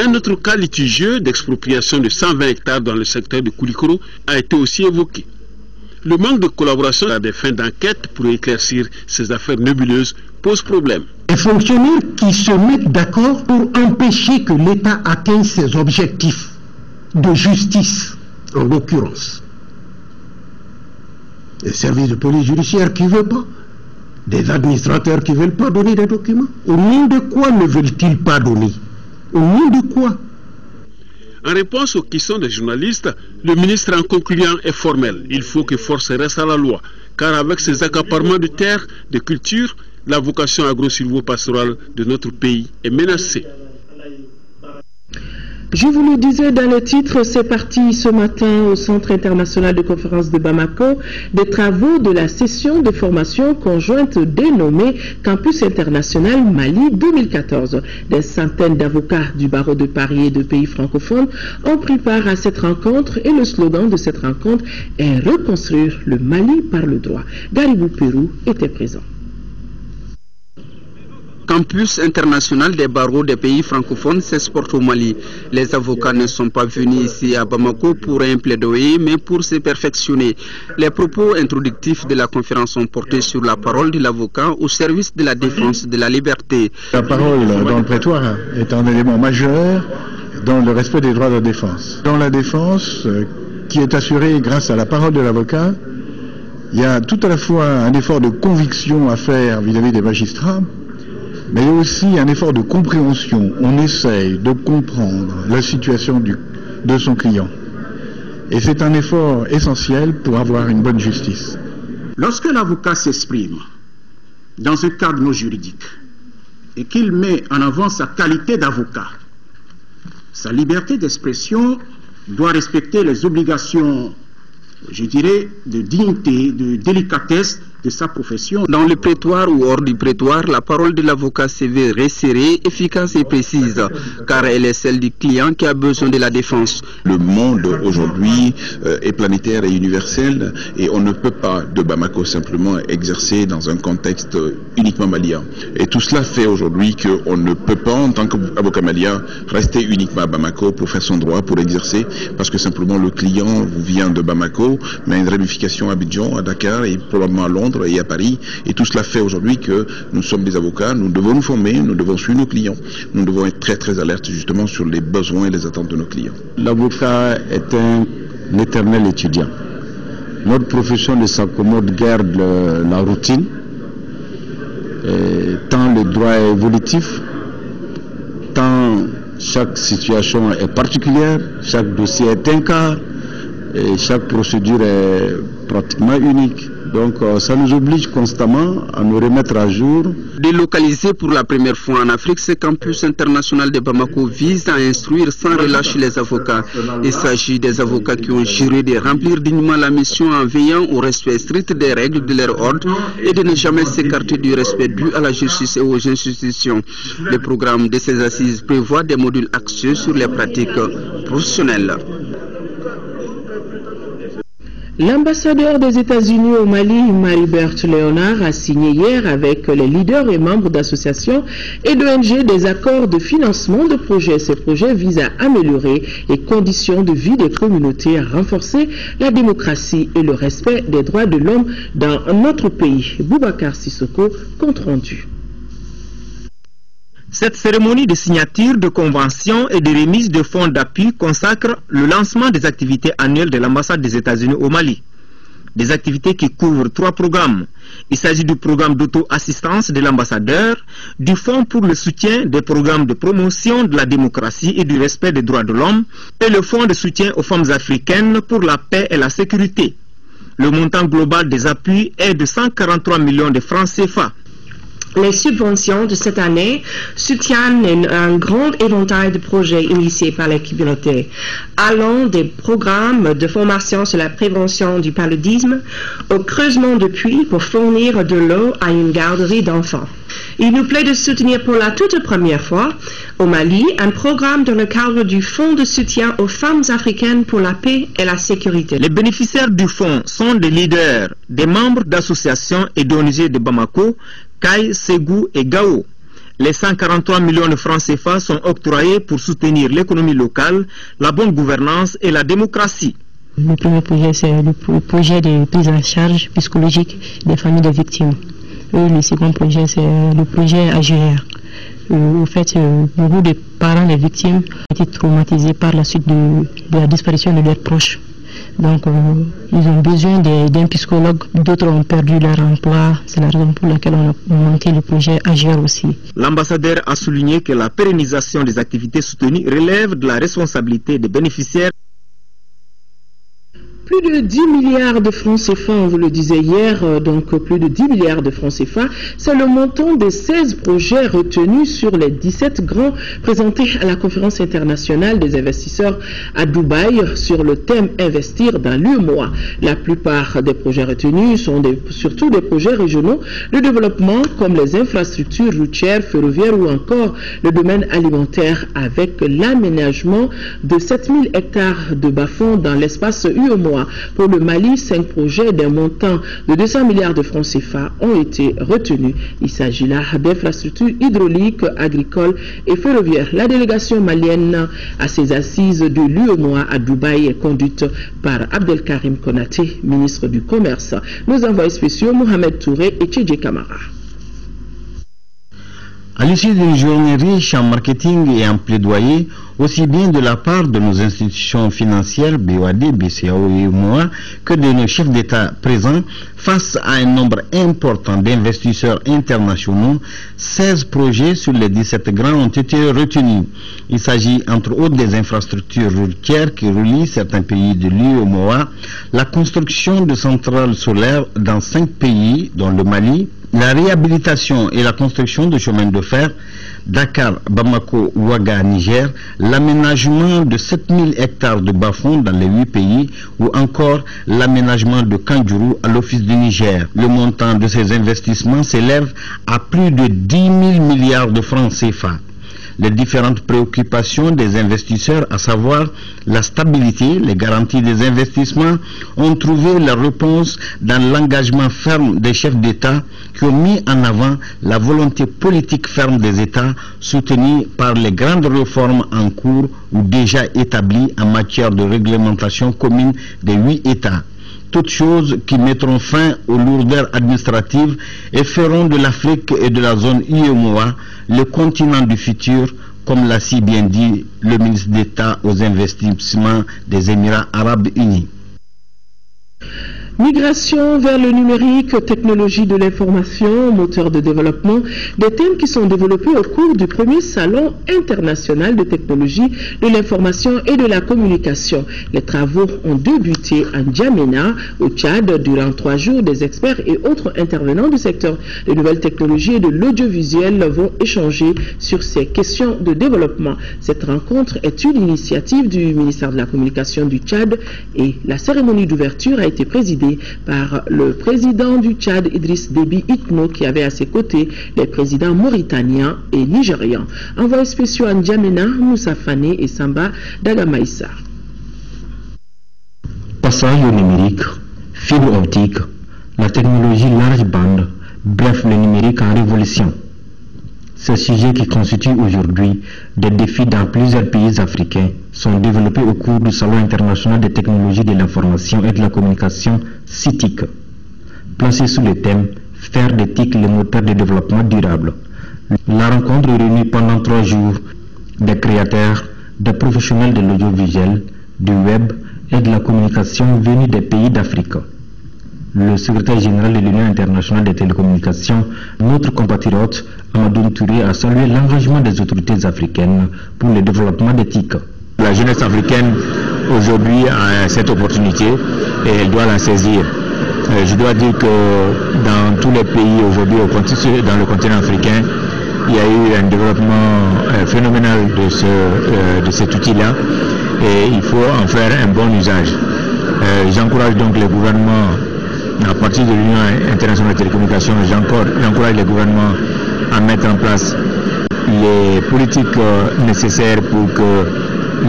S8: Un autre cas litigieux d'expropriation de 120 hectares dans le secteur de Koulikoro a été aussi évoqué. Le manque de collaboration à des fins d'enquête pour éclaircir ces affaires nébuleuses pose problème.
S18: Les fonctionnaires qui se mettent d'accord pour empêcher que l'État atteigne ses objectifs de justice, en l'occurrence. Les services de police judiciaire qui ne veulent pas, des administrateurs qui ne veulent pas donner des documents. Au nom de quoi ne veulent-ils pas donner? Au nom de quoi?
S8: En réponse aux questions des journalistes, le ministre en concluant est formel. Il faut que force reste à la loi, car avec ces accaparements de terres, de culture, la vocation agro-silvo-pastorale de notre pays est menacée.
S1: Je vous le disais dans le titre, c'est parti ce matin au Centre international de conférence de Bamako, des travaux de la session de formation conjointe dénommée Campus international Mali 2014. Des centaines d'avocats du barreau de Paris et de pays francophones ont pris part à cette rencontre et le slogan de cette rencontre est « Reconstruire le Mali par le droit ». Garibou Pérou était présent.
S19: Campus international des barreaux des pays francophones s'exporte au Mali. Les avocats ne sont pas venus ici à Bamako pour un plaidoyer, mais pour se perfectionner. Les propos introductifs de la conférence ont porté sur la parole de l'avocat au service de la défense de la liberté.
S20: La parole dans le prétoire est un élément majeur dans le respect des droits de défense. Dans la défense, qui est assurée grâce à la parole de l'avocat, il y a tout à la fois un effort de conviction à faire vis-à-vis des magistrats, mais aussi un effort de compréhension. On essaye de comprendre la situation de son client. Et c'est un effort essentiel pour avoir une bonne justice.
S21: Lorsque l'avocat s'exprime dans un cadre non juridique et qu'il met en avant sa qualité d'avocat, Sa liberté d'expression doit respecter les obligations, je dirais, de dignité, de délicatesse de sa profession.
S19: Dans le prétoire ou hors du prétoire, la parole de l'avocat se veut resserrée, efficace et précise, car elle est celle du client qui a besoin de la défense.
S2: Le monde aujourd'hui est planétaire et universel et on ne peut pas de Bamako simplement exercer dans un contexte uniquement malien. Et tout cela fait aujourd'hui qu'on ne peut pas en tant qu'avocat malien rester uniquement à Bamako pour faire son droit, pour exercer, parce que simplement le client vient de Bamako, mais a une ramification à Abidjan, à Dakar et probablement à Londres et à Paris, et tout cela fait aujourd'hui que nous sommes des avocats, nous devons nous former, nous devons suivre nos clients, nous devons être très très alertes justement sur les besoins et les attentes de nos clients.
S22: L'avocat est un éternel étudiant. Notre profession ne s'accommode guère de la routine, tant le droit est évolutif, tant chaque situation est particulière, chaque dossier est un cas, et chaque procédure est pratiquement unique. Donc ça nous oblige constamment à nous remettre à jour.
S19: Délocalisé pour la première fois en Afrique, ce campus international de Bamako vise à instruire sans relâche les avocats. Il s'agit des avocats qui ont juré de remplir dignement la mission en veillant au respect strict des règles de leur ordre et de ne jamais s'écarter du respect dû à la justice et aux institutions. Le programme de ces assises prévoit des modules axés sur les pratiques professionnelles.
S1: L'ambassadeur des États-Unis au Mali, Marie-Berthe Léonard, a signé hier avec les leaders et membres d'associations et d'ONG des accords de financement de projets. Ces projets visent à améliorer les conditions de vie des communautés, à renforcer la démocratie et le respect des droits de l'homme dans notre pays. Boubacar Sissoko, compte rendu.
S23: Cette cérémonie de signature de conventions et de remise de fonds d'appui consacre le lancement des activités annuelles de l'ambassade des États-Unis au Mali. Des activités qui couvrent 3 programmes. Il s'agit du programme d'auto-assistance de l'ambassadeur, du fonds pour le soutien des programmes de promotion de la démocratie et du respect des droits de l'homme, et le fonds de soutien aux femmes africaines pour la paix et la sécurité. Le montant global des appuis est de 143 millions de francs CFA.
S24: Les subventions de cette année soutiennent un grand éventail de projets initiés par les communautés, allant des programmes de formation sur la prévention du paludisme au creusement de puits pour fournir de l'eau à une garderie d'enfants. Il nous plaît de soutenir pour la toute première fois au Mali un programme dans le cadre du Fonds de soutien aux femmes africaines pour la paix et la sécurité.
S23: Les bénéficiaires du fonds sont des leaders, des membres d'associations et d'ONG de Bamako, Kay, Ségou et Gao. Les 143 millions de francs CFA sont octroyés pour soutenir l'économie locale, la bonne gouvernance et la démocratie.
S25: Le premier projet, c'est le projet de prise en charge psychologique des familles de victimes. Et le second projet, c'est le projet AGR. En fait, beaucoup de parents des victimes ont été traumatisés par la suite de la disparition de leurs proches. Donc, ils ont besoin d'un psychologue. D'autres ont perdu leur emploi. C'est la raison pour laquelle on a monté le projet AGR aussi.
S23: L'ambassadeur a souligné que la pérennisation des activités soutenues relève de la responsabilité des bénéficiaires.
S1: Plus de 10 milliards de francs CFA, on vous le disait hier, donc plus de 10 milliards de francs CFA, c'est le montant des 16 projets retenus sur les 17 grands présentés à la conférence internationale des investisseurs à Dubaï sur le thème investir dans l'UEMOA. La plupart des projets retenus sont surtout des projets régionaux de développement comme les infrastructures routières, ferroviaires ou encore le domaine alimentaire avec l'aménagement de 7000 hectares de bas-fonds dans l'espace UEMOA. Pour le Mali, 5 projets d'un montant de 200 milliards de francs CFA ont été retenus. Il s'agit là d'infrastructures hydrauliques, agricoles et ferroviaires. La délégation malienne à ces assises de l'UEMOA à Dubaï est conduite par Abdelkarim Konaté, ministre du Commerce. Nos envoyés spéciaux, Mohamed Touré et Tchédje Kamara.
S26: À l'issue d'une journée riche en marketing et en plaidoyer, aussi bien de la part de nos institutions financières, BOAD, BCAO et UEMOA, que de nos chefs d'État présents, face à un nombre important d'investisseurs internationaux, 16 projets sur les 17 grands ont été retenus. Il s'agit entre autres des infrastructures routières qui relient certains pays de l'UEMOA, la construction de centrales solaires dans 5 pays, dont le Mali, la réhabilitation et la construction de chemins de fer Dakar, Bamako, Ouaga, Niger, l'aménagement de 7000 hectares de bas-fonds dans les 8 pays ou encore l'aménagement de Kandjourou à l'Office du Niger. Le montant de ces investissements s'élève à plus de 10 000 milliards de francs CFA. Les différentes préoccupations des investisseurs, à savoir la stabilité, les garanties des investissements, ont trouvé leur réponse dans l'engagement ferme des chefs d'État qui ont mis en avant la volonté politique ferme des États soutenue par les grandes réformes en cours ou déjà établies en matière de réglementation commune des 8 États. Toutes choses qui mettront fin aux lourdeurs administratives et feront de l'Afrique et de la zone UEMOA le continent du futur, comme l'a si bien dit le ministre d'État aux investissements des Émirats arabes unis.
S1: Migration vers le numérique, technologie de l'information, moteur de développement, des thèmes qui sont développés au cours du premier salon international de technologie de l'information et de la communication. Les travaux ont débuté à N'Djamena, au Tchad, durant 3 jours. Des experts et autres intervenants du secteur des nouvelles technologies et de l'audiovisuel vont échanger sur ces questions de développement. Cette rencontre est une initiative du ministère de la Communication du Tchad et la cérémonie d'ouverture a été présidée par le président du Tchad, Idriss Déby Itno, qui avait à ses côtés les présidents mauritaniens et nigérians. Envoyés spéciaux à N'Djamena, Moussa Fane et Samba Dagamaïssa.
S3: Passage au numérique, fibre optique, la technologie large bande, bref le numérique en révolution. Ces sujets qui constituent aujourd'hui des défis dans plusieurs pays africains sont développés au cours du Salon international des technologies de l'information et de la communication CITIC, placé sous le thème « Faire des TIC le moteur de développement durable ». La rencontre réunit pendant 3 jours des créateurs, des professionnels de l'audiovisuel, du web et de la communication venus des pays d'Afrique. Le secrétaire général de l'Union internationale des télécommunications, notre compatriote Amadou Touré, a salué l'engagement des autorités africaines pour le développement des TIC.
S4: La jeunesse africaine aujourd'hui a cette opportunité et elle doit la saisir. Je dois dire que dans tous les pays aujourd'hui dans le continent africain, il y a eu un développement phénoménal de cet outil-là et il faut en faire un bon usage. J'encourage donc les gouvernements, à partir de l'Union internationale des télécommunications, j'encourage les gouvernements à mettre en place les politiques nécessaires pour que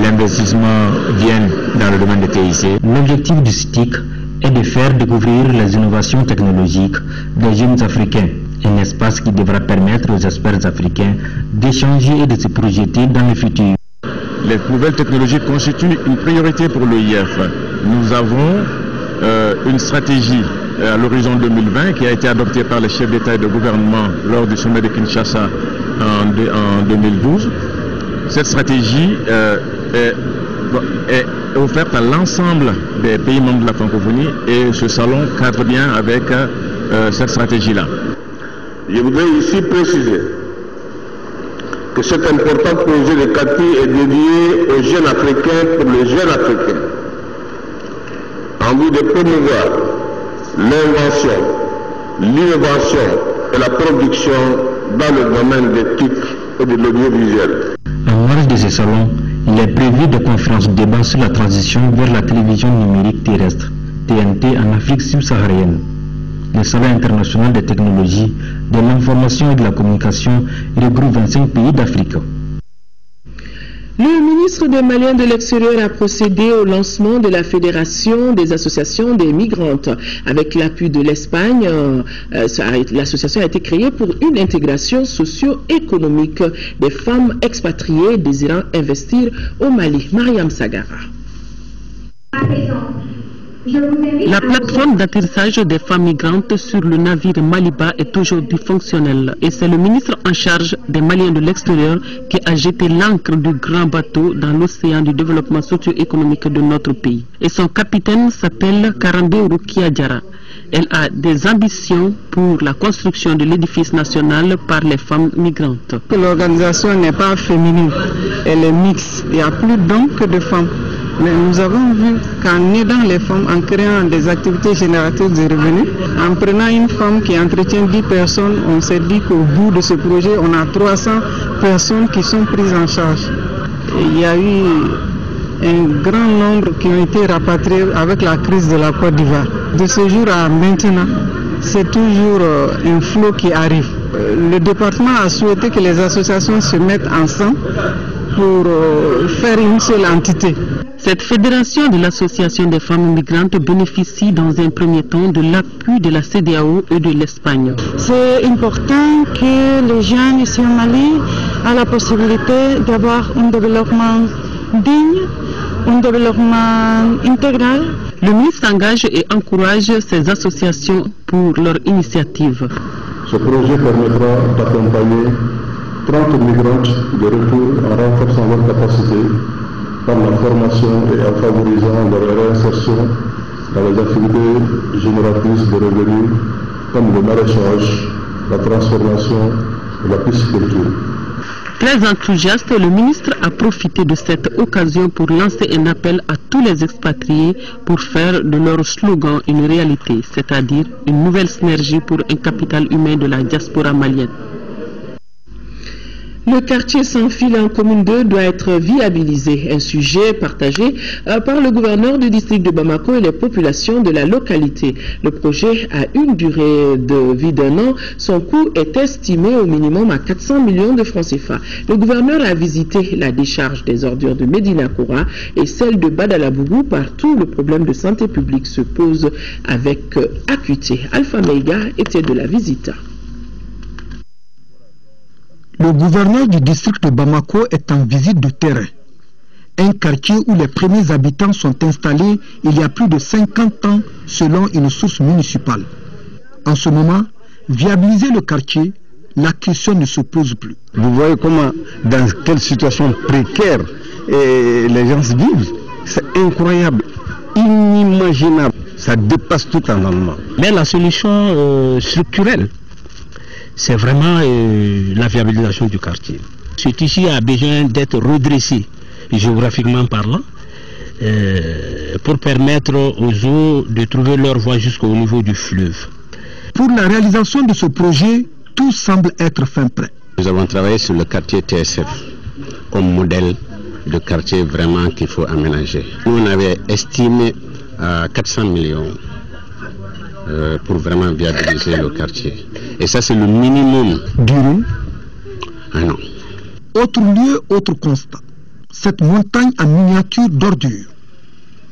S4: l'investissement vienne dans le domaine des TIC.
S3: L'objectif du CITIC est de faire découvrir les innovations technologiques des jeunes Africains, un espace qui devra permettre aux experts africains d'échanger et de se projeter dans le futur.
S4: Les nouvelles technologies constituent une priorité pour l'OIF. Nous avons une stratégie à l'horizon 2020 qui a été adoptée par les chefs d'État et de gouvernement lors du sommet de Kinshasa en 2012. Cette stratégie est offerte à l'ensemble des pays membres de la francophonie et ce salon cadre bien avec cette stratégie-là.
S5: Je voudrais ici préciser que cet important projet de CATI est dédié aux jeunes Africains pour les jeunes Africains, en vue de promouvoir l'invention, l'innovation et la production dans le domaine des TIC et de l'audiovisuel.
S3: En marge de ce salon, il est prévu des conférences débat sur la transition vers la télévision numérique terrestre, TNT, en Afrique subsaharienne. Le Salon international des technologies, de l'information et de la communication regroupe 25 pays d'Afrique.
S1: Le ministre des Maliens de l'Extérieur a procédé au lancement de la Fédération des associations des migrantes. Avec l'appui de l'Espagne, l'association a été créée pour une intégration socio-économique des femmes expatriées désirant investir au Mali. Mariam Sagara.
S6: La plateforme d'atterrissage des femmes migrantes sur le navire Maliba est aujourd'hui fonctionnelle et c'est le ministre en charge des Maliens de l'extérieur qui a jeté l'ancre du grand bateau dans l'océan du développement socio-économique de notre pays. Et son capitaine s'appelle Karambé Roukia Diara. Elle a des ambitions pour la construction de l'édifice national par les femmes migrantes.
S17: L'organisation n'est pas féminine, elle est mixte. Il y a plus d'hommes que de femmes. Mais nous avons vu qu'en aidant les femmes, en créant des activités génératrices de revenus, en prenant une femme qui entretient 10 personnes, on s'est dit qu'au bout de ce projet, on a 300 personnes qui sont prises en charge.
S7: il y a eu un grand nombre qui ont été rapatriés avec la crise de la Côte d'Ivoire. De ce jour à maintenant, c'est toujours un flot qui arrive. Le département a souhaité que les associations se mettent ensemble pour faire une seule entité.
S6: Cette fédération de l'association des femmes migrantes bénéficie dans un premier temps de l'appui de la CEDEAO et de l'Espagne.
S9: C'est important que les jeunes ici au Mali aient la possibilité d'avoir un développement digne, un développement intégral.
S6: Le ministre s'engage et encourage ces associations pour leur initiative.
S10: Ce projet permettra d'accompagner 30 migrantes de retour en renforçant leur capacité par la formation et en favorisant leur réinsertion dans les activités génératrices de revenus comme le maraîchage, la transformation et la pisciculture.
S6: Très enthousiaste, le ministre a profité de cette occasion pour lancer un appel à tous les expatriés pour faire de leur slogan une réalité, c'est-à-dire une nouvelle synergie pour un capital humain de la diaspora malienne.
S1: Le quartier sans fil en commune 2 doit être viabilisé, un sujet partagé par le gouverneur du district de Bamako et les populations de la localité. Le projet a une durée de vie d'1 an. Son coût est estimé au minimum à 400 millions de francs CFA. Le gouverneur a visité la décharge des ordures de Médina Koura et celle de Badalabougou. Partout, le problème de santé publique se pose avec acuité. Alpha Meiga était de la visite.
S11: Le gouverneur du district de Bamako est en visite de terrain. Un quartier où les premiers habitants sont installés il y a plus de 50 ans selon une source municipale. En ce moment, viabiliser le quartier, la question ne se pose plus.
S22: Vous voyez comment, dans quelle situation précaire les gens vivent. C'est incroyable, inimaginable. Ça dépasse tout entendement.
S12: Mais la solution structurelle, c'est vraiment la viabilisation du quartier. Ce tissu a besoin d'être redressé, géographiquement parlant, pour permettre aux eaux de trouver leur voie jusqu'au niveau du fleuve.
S11: Pour la réalisation de ce projet, tout semble être fin prêt.
S22: Nous avons travaillé sur le quartier TSF comme modèle de quartier vraiment qu'il faut aménager. Nous, on avait estimé à 400 millions pour vraiment viabiliser le quartier. Et ça, c'est le minimum.
S11: Durée?
S22: Un an.
S11: Autre lieu, autre constat. Cette montagne en miniature d'ordures.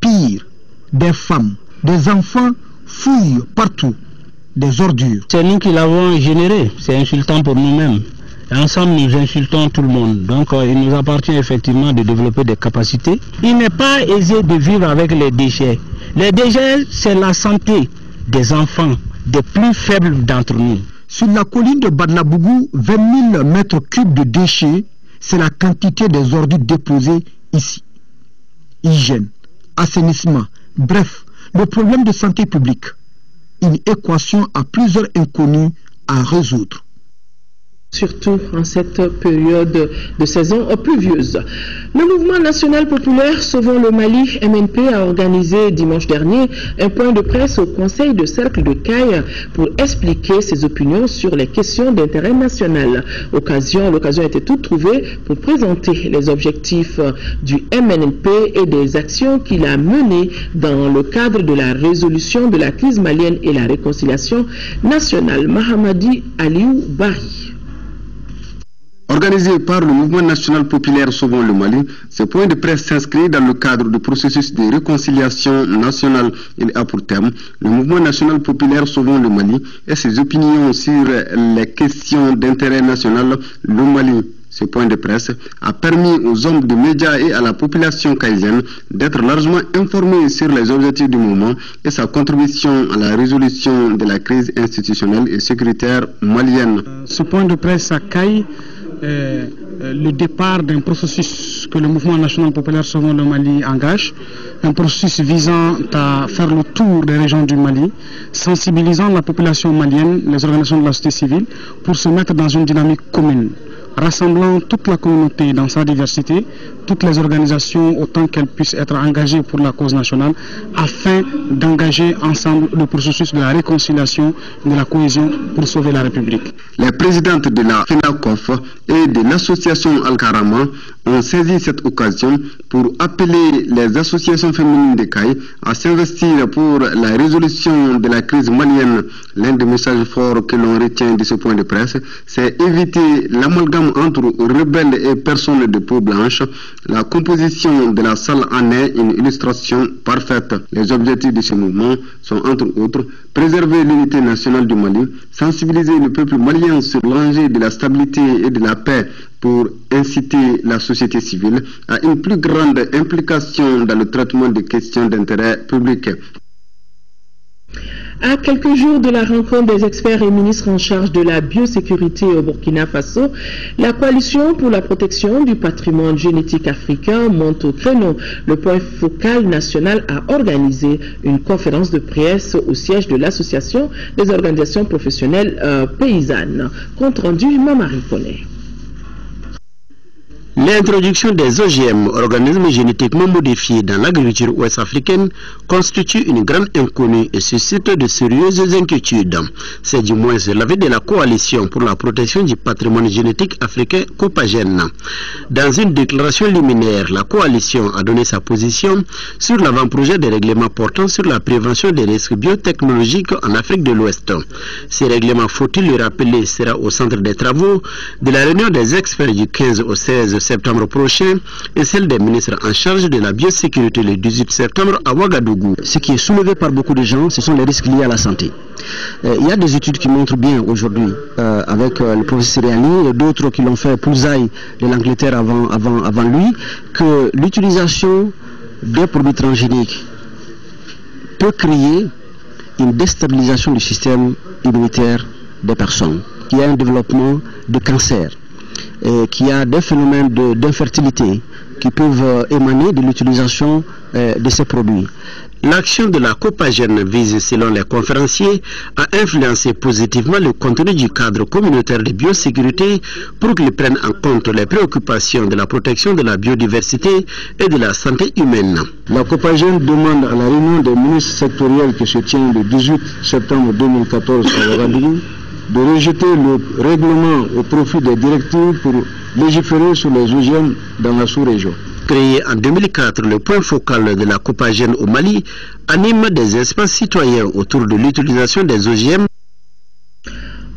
S11: Pire, des femmes, des enfants fouillent partout. Des ordures.
S12: C'est nous qui l'avons généré. C'est insultant pour nous-mêmes. Ensemble, nous insultons tout le monde. Donc, il nous appartient effectivement de développer des capacités. Il n'est pas aisé de vivre avec les déchets. Les déchets, c'est la santé des enfants, des plus faibles d'entre nous.
S11: Sur la colline de Badlabougou, 20 000 mètres cubes de déchets, c'est la quantité des ordures déposées ici. Hygiène, assainissement, bref, le problème de santé publique. Une équation à plusieurs inconnus à résoudre.
S1: Surtout en cette période de saison pluvieuse. Le mouvement national populaire Sauvons le Mali, MNP, a organisé dimanche dernier un point de presse au conseil de cercle de Caille pour expliquer ses opinions sur les questions d'intérêt national. L'occasion a été toute trouvée pour présenter les objectifs du MNP et des actions qu'il a menées dans le cadre de la résolution de la crise malienne et la réconciliation nationale. Mahamadi Aliou Bari.
S14: Organisé par le mouvement national populaire Sauvons le Mali, ce point de presse s'inscrit dans le cadre du processus de réconciliation nationale. Il a pour terme le mouvement national populaire Sauvons le Mali et ses opinions sur les questions d'intérêt national. Le Mali. Ce point de presse a permis aux hommes de médias et à la population caïsienne d'être largement informés sur les objectifs du mouvement et sa contribution à la résolution de la crise institutionnelle et sécuritaire malienne.
S7: Ce point de presse à Caille, le départ d'un processus que le mouvement national populaire Sauvons le Mali engage, un processus visant à faire le tour des régions du Mali, sensibilisant la population malienne, les organisations de la société civile, pour se mettre dans une dynamique commune, rassemblant toute la communauté dans sa diversité, toutes les organisations autant qu'elles puissent être engagées pour la cause nationale afin d'engager ensemble le processus de la réconciliation, de la cohésion pour sauver la République.
S14: Les présidentes de la FENACOF et de l'association Al-Karama ont saisi cette occasion pour appeler les associations féminines de Caille à s'investir pour la résolution de la crise malienne. L'un des messages forts que l'on retient de ce point de presse, c'est éviter l'amalgame entre rebelles et personnes de peau blanche. La composition de la salle en est une illustration parfaite. Les objectifs de ce mouvement sont entre autres préserver l'unité nationale du Mali, sensibiliser le peuple malien sur l'enjeu de la stabilité et de la paix pour inciter la société civile à une plus grande implication dans le traitement des questions d'intérêt public.
S1: À quelques jours de la rencontre des experts et ministres en charge de la biosécurité au Burkina Faso, la coalition pour la protection du patrimoine génétique africain monte au créneau. Le point focal national a organisé une conférence de presse au siège de l'association des organisations professionnelles paysannes. Compte rendu, Mamari Koné.
S8: L'introduction des OGM, organismes génétiquement modifiés dans l'agriculture ouest-africaine, constitue une grande inconnue et suscite de sérieuses inquiétudes. C'est du moins l'avis de la coalition pour la protection du patrimoine génétique africain Copagène. Dans une déclaration liminaire, la coalition a donné sa position sur l'avant-projet des règlements portant sur la prévention des risques biotechnologiques en Afrique de l'Ouest. Ces règlements, faut-il le rappeler, sera au centre des travaux de la réunion des experts du 15 au 16 septembre prochain et celle des ministres en charge de la biosécurité le 18 septembre à Ouagadougou.
S13: Ce qui est soulevé par beaucoup de gens, ce sont les risques liés à la santé. Il y a des études qui montrent bien aujourd'hui, avec le professeur Réani et d'autres qui l'ont fait, Poulzaï de l'Angleterre avant lui, que l'utilisation des produits transgéniques peut créer une déstabilisation du système immunitaire des personnes, qu'il y a un développement de cancer, qu'il y a des phénomènes d'infertilité qui peuvent émaner de l'utilisation de ces produits.
S8: L'action de la Copagène vise, selon les conférenciers, à influencer positivement le contenu du cadre communautaire de biosécurité pour qu'il prenne en compte les préoccupations de la protection de la biodiversité et de la santé humaine.
S13: La Copagène demande à la réunion des ministres sectoriels qui se tient le 18 septembre 2014 à Ouagadougou de rejeter le règlement au profit des directives pour légiférer sur les OGM dans la sous-région.
S8: Créé en 2004, le point focal de la Copagène au Mali anime des espaces citoyens autour de l'utilisation des OGM.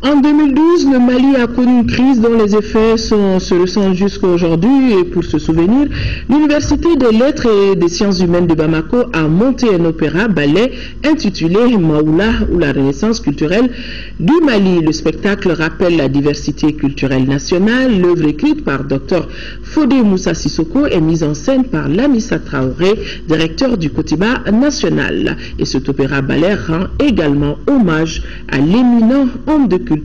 S1: En 2012, le Mali a connu une crise dont les effets se ressentent jusqu'à aujourd'hui. Et pour se souvenir, l'Université des Lettres et des Sciences Humaines de Bamako a monté un opéra-ballet intitulé Maoula ou la Renaissance culturelle du Mali. Le spectacle rappelle la diversité culturelle nationale. L'œuvre écrite par Dr Fodé Moussa Sissoko est mise en scène par Lamissa Traoré, directeur du Kotiba national. Et cet opéra-ballet rend également hommage à l'éminent homme de culture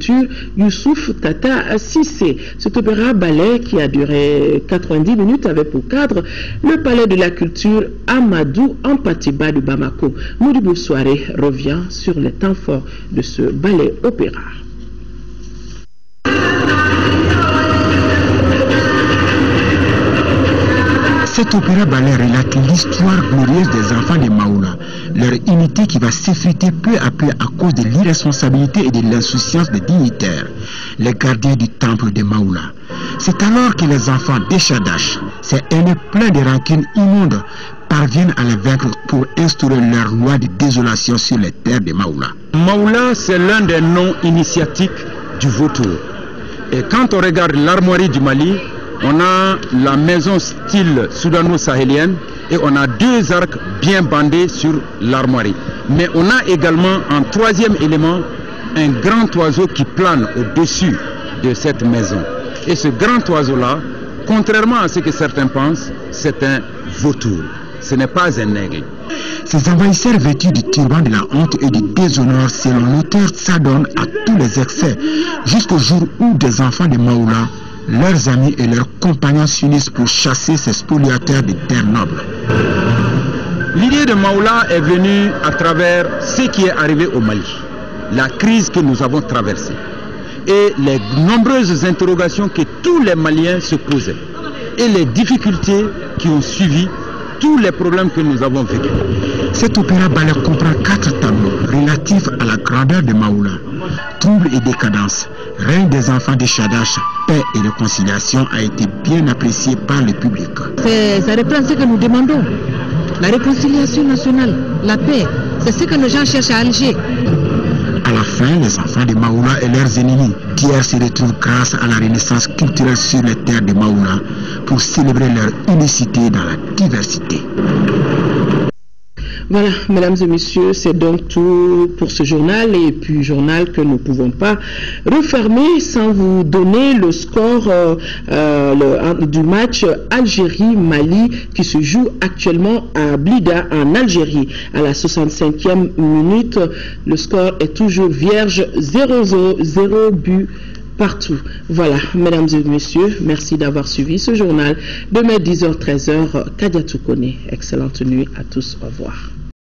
S1: Youssouf Tata Sissé. Cet opéra-ballet qui a duré 90 minutes avait pour cadre le palais de la culture Amadou Ampatiba de Bamako. Moudibou Soiré revient sur les temps forts de ce ballet-opéra.
S11: Cet opéra-ballet relate l'histoire glorieuse des enfants de Maoula, leur unité qui va s'effriter peu à peu à cause de l'irresponsabilité et de l'insouciance des dignitaires, les gardiens du temple de Maoula. C'est alors que les enfants d'Eshadash, ces haineux pleins de rancune immonde, parviennent à les vaincre pour instaurer leur loi de désolation sur les terres de Maoula.
S15: Maoula, c'est l'un des noms initiatiques du vautour. Et quand on regarde l'armoirie du Mali, on a la maison style soudano-sahélienne et on a deux arcs bien bandés sur l'armoirie. Mais on a également en troisième élément un grand oiseau qui plane au-dessus de cette maison. Et ce grand oiseau-là, contrairement à ce que certains pensent, c'est un vautour. Ce n'est pas un aigle.
S11: Ces envahisseurs vêtus du turban de la honte et du déshonneur, selon l'auteur, s'adonnent à tous les excès, jusqu'au jour où des enfants de Maoula, leurs amis et leurs compagnons s'unissent pour chasser ces spoliateurs de terres nobles.
S15: L'idée de Maoula est venue à travers ce qui est arrivé au Mali, la crise que nous avons traversée. et les nombreuses interrogations que tous les Maliens se posaient et les difficultés qui ont suivi tous les problèmes que nous avons vécus.
S11: Cet opéra ballet comprend 4 tableaux relatifs à la grandeur de Maoula. Trouble et décadence, règne des enfants de Shadash, paix et réconciliation a été bien apprécié par le public.
S2: Ça reprend ce que nous demandons. La réconciliation nationale, la paix, c'est ce que nos gens cherchent à Alger.
S11: À la fin, les enfants de Maoula et leurs ennemis d'hier se retrouvent grâce à la renaissance culturelle sur les terres de Maoula pour célébrer leur unicité dans la diversité.
S1: Voilà, mesdames et messieurs, c'est donc tout pour ce journal, et puis journal que nous ne pouvons pas refermer sans vous donner le score du match Algérie-Mali qui se joue actuellement à Blida en Algérie. À la 65e minute, le score est toujours vierge, 0 but partout. Voilà, mesdames et messieurs, merci d'avoir suivi ce journal. Demain 10h-13h, Kadia Toukone. Excellente nuit à tous, au revoir.